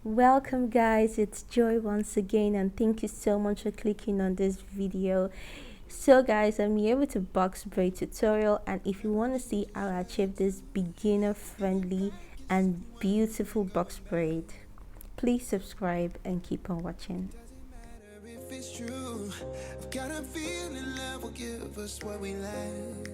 Welcome guys, it's Joy once again, and thank you so much for clicking on this video. So guys, I'm here with a box braid tutorial, and if you want to see how I achieve this beginner friendly and beautiful box braid, please subscribe and keep on watching. If it's true, I've got a feeling love will give us what we like.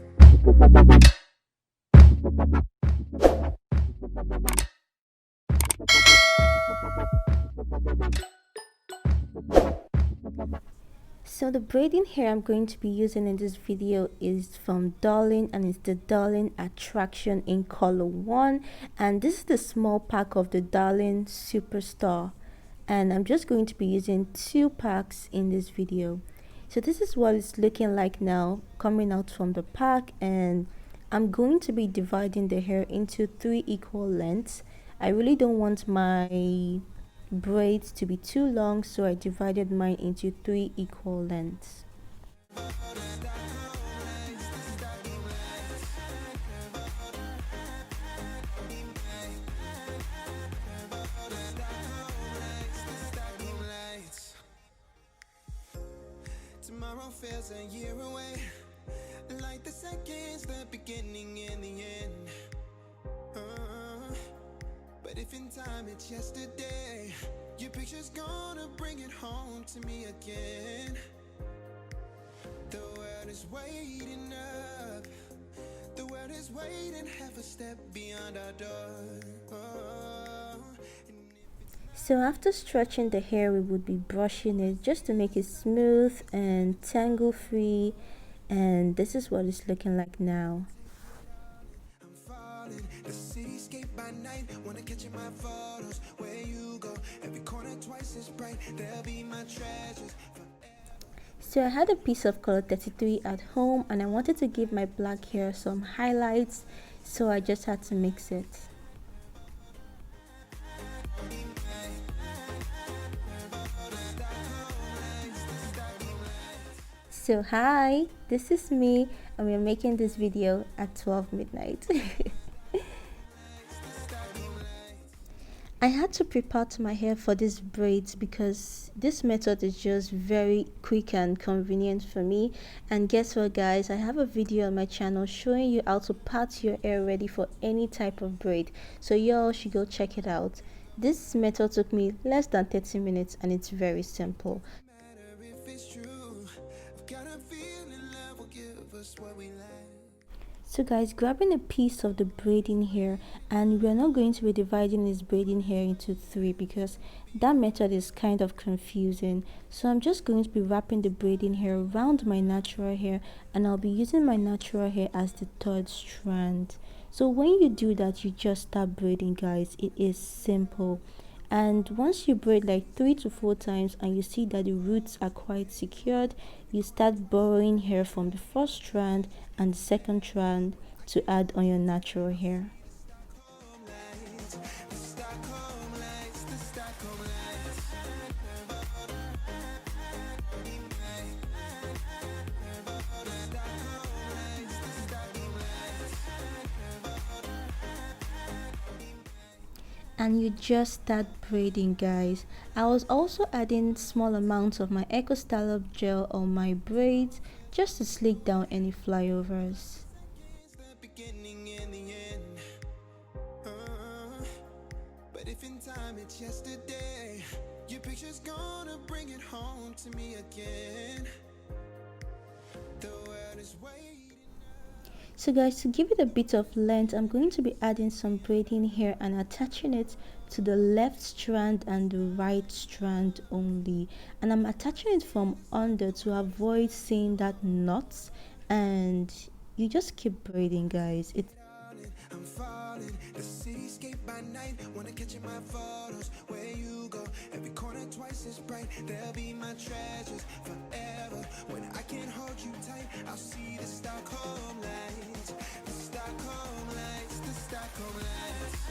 So the braiding hair I'm going to be using in this video is from Darling, and it's the Darling Attraction in color 1, and this is the small pack of the Darling Superstar, and I'm just going to be using 2 packs in this video. So this is what it's looking like now coming out from the pack, and I'm going to be dividing the hair into 3 equal lengths. I really don't want my braids to be too long, so I divided mine into 3 equal lengths. Tomorrow feels a year away, like the seconds, the beginning and the end. But if in time it's yesterday, your picture's gonna bring it home to me again. The world is waiting up, the world is waiting half a step beyond our door. So after stretching the hair, we would be brushing it just to make it smooth and tangle free, and this is what it's looking like now. I'm falling, the cityscape by night, wanna catch in my photos, where you go, every corner twice as bright, they'll be my treasures. So I had a piece of color 33 at home, and I wanted to give my black hair some highlights, so I just had to mix it. So hi, this is me, and we're making this video at 12 midnight. I had to prepare to my hair for these braids because this method is just very quick and convenient for me. And guess what guys, I have a video on my channel showing you how to part your hair ready for any type of braid, so y'all should go check it out. This method took me less than 30 minutes and it's very simple. So guys, grabbing a piece of the braiding hair, and we're not going to be dividing this braiding hair into 3 because that method is kind of confusing. So I'm just going to be wrapping the braiding hair around my natural hair, and I'll be using my natural hair as the 3rd strand. So when you do that, you just start braiding guys. It is simple. And once you braid like 3 to 4 times and you see that the roots are quite secured, you start borrowing hair from the 1st strand and the 2nd strand to add on your natural hair. And you just start braiding guys. I was also adding small amounts of my Eco Scallop gel on my braids just to slick down any flyovers. But if in time it's yesterday, your picture's gonna bring it home to me again. The world is waiting. So guys, to give it a bit of length, I'm going to be adding some braiding hair and attaching it to the left strand and the right strand only, and I'm attaching it from under to avoid seeing that knots, and you just keep braiding guys. I'm falling, the cityscape by night, wanna catch in my photos, where you go, every corner twice as bright, they'll be my treasures forever. When I can't hold you tight, I'll see the Stockholm lights, the Stockholm lights, the Stockholm lights.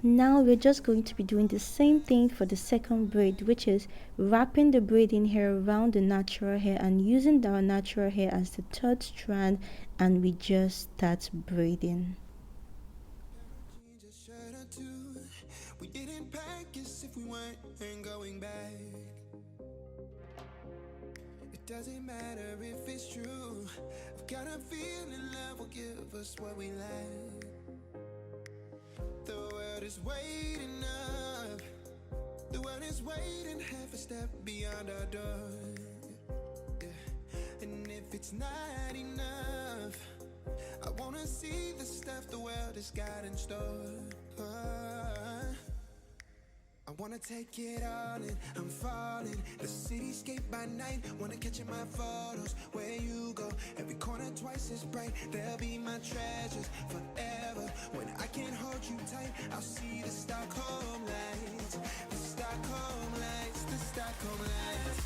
Now we're just going to be doing the same thing for the second braid, which is wrapping the braiding hair around the natural hair and using our natural hair as the third strand, and we just start braiding. We didn't pack as if we weren't going back. It doesn't matter if it's true. I've got a feeling love will give us what we lack. The world is waiting up. The world is waiting half a step beyond our door. Yeah. And if it's not enough, I wanna see the stuff the world has got in store. I wanna take it all in, I'm falling. The cityscape by night, wanna catch in my photos. Where you go, every corner twice as bright. They'll be my treasures forever. When I can't hold you tight, I'll see the Stockholm lights. The Stockholm lights, the Stockholm lights.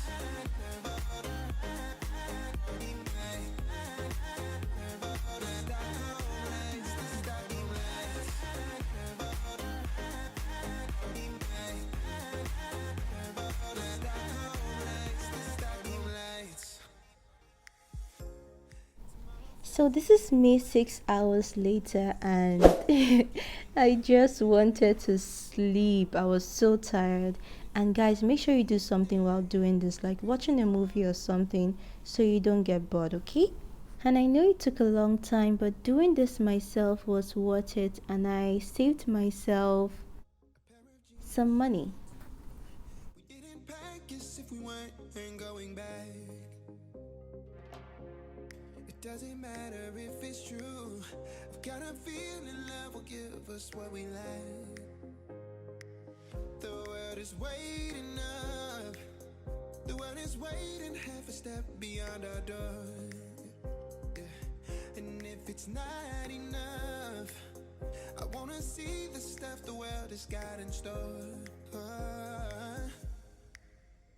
So this is me 6 hours later, and I just wanted to sleep. I was so tired. And guys, make sure you do something while doing this, like watching a movie or something, so you don't get bored, okay? And I know it took a long time, but doing this myself was worth it, and I saved myself some money. We didn't pack as if we weren't going back. It doesn't matter if it's true. I've got a feeling love will give us what we lack. The world is waiting up. The world is waiting half a step beyond our door. Yeah. And if it's not enough, I wanna see the stuff the world has got in store.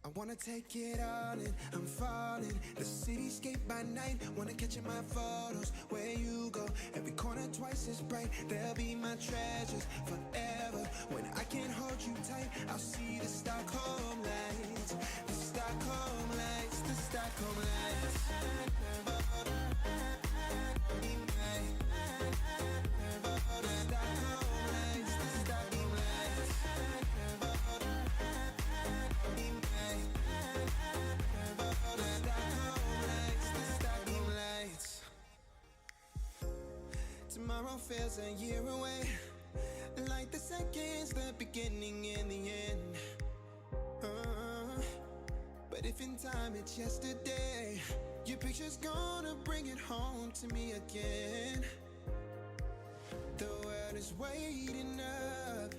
I wanna take it all in, I'm falling. The cityscape by night, wanna catch in my photos. Where you go, every corner twice as bright. They'll be my treasures forever. When I can't hold you tight, I'll see the Stockholm lights. The Stockholm lights, the Stockholm lights. Tomorrow feels a year away, like the seconds, the beginning and the end. But if in time it's yesterday, your picture's gonna bring it home to me again. The world is waiting up.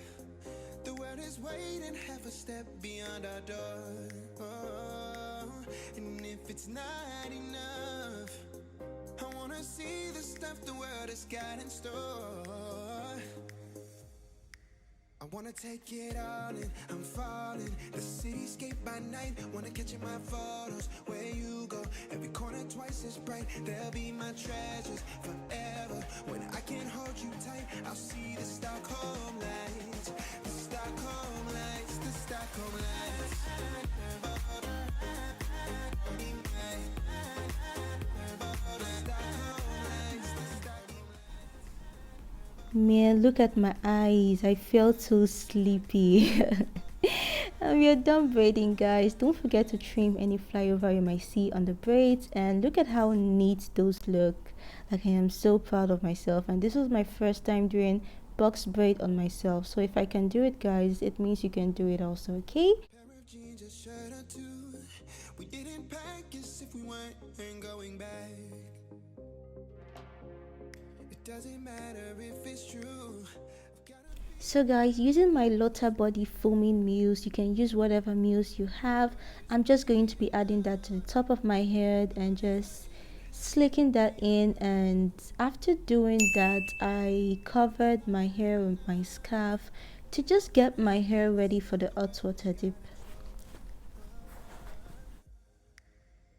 The world is waiting half a step beyond our door. And if it's not enough, I wanna see the stuff the world has got in store. I wanna take it all in, I'm falling. The cityscape by night, wanna catch in my photos. Where you go, every corner twice as bright. They'll be my treasures forever. When I can't hold you tight, I'll see the Stockholm lights. The Stockholm lights, the Stockholm lights. Man, look at my eyes. I feel so sleepy. And we are done braiding, guys. Don't forget to trim any flyover you might see on the braids. And look at how neat those look. Like, I am so proud of myself. And this was my first time doing box braid on myself. So if I can do it, guys, it means you can do it also, okay? Pair of jeans, a shirt or two. We didn't pack as if we weren't going back. It doesn't matter if it's true. So guys, using my lota body foaming mousse, you can use whatever mousse you have. I'm just going to be adding that to the top of my head and just slicking that in. And after doing that, I covered my hair with my scarf to just get my hair ready for the hot water dip.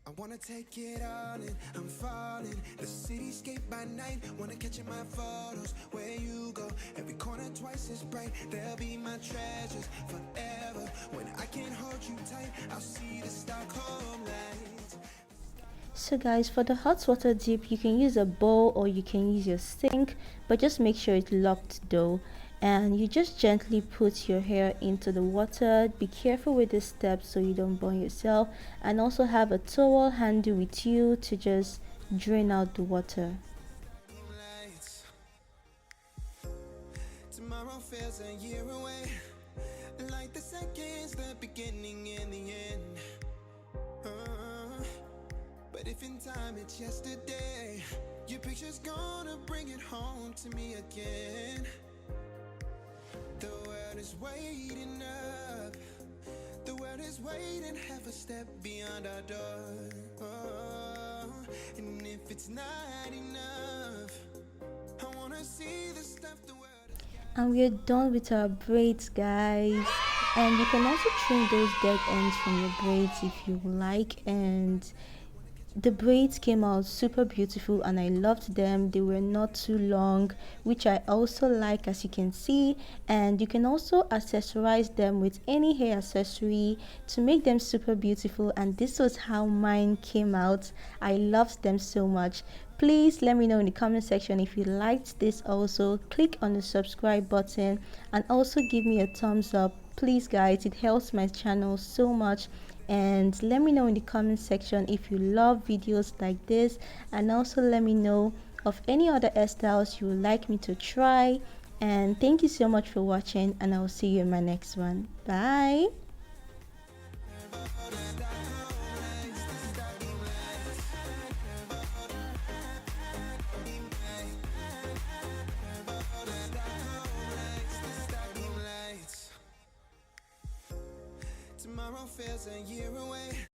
I I wanna take it all in, I'm falling. The cityscape by night, wanna catch in my photos. Where you go, every corner twice as bright. They'll be my treasures forever. When I can't hold you tight, I'll see the Stockholm lights. So guys, for the hot water dip, you can use a bowl or you can use your sink, but just make sure it's locked though. And you just gently put your hair into the water. Be careful with this step so you don't burn yourself, and also have a towel handy with you to just drain out the water. Tomorrow feels a year away, like the seconds, the beginning and the end. But if in time it's yesterday, your picture's gonna bring it home to me again. The world is waiting up, the world is waiting half a step beyond our door. And if it's not enough, I wanna see the stuff the world. And we're done with our braids, guys. And you can also trim those dead ends from your braids if you like. And the braids came out super beautiful and I loved them. They were not too long, which I also like, as you can see. And you can also accessorize them with any hair accessory to make them super beautiful. And this was how mine came out. I loved them so much. Please let me know in the comment section if you liked this. Also click on the subscribe button and also give me a thumbs up, please guys. It helps my channel so much. And let me know in the comment section if you love videos like this, and also let me know of any other hairstyles you would like me to try. And thank you so much for watching, and I'll see you in my next one. Bye. Tomorrow feels a year away.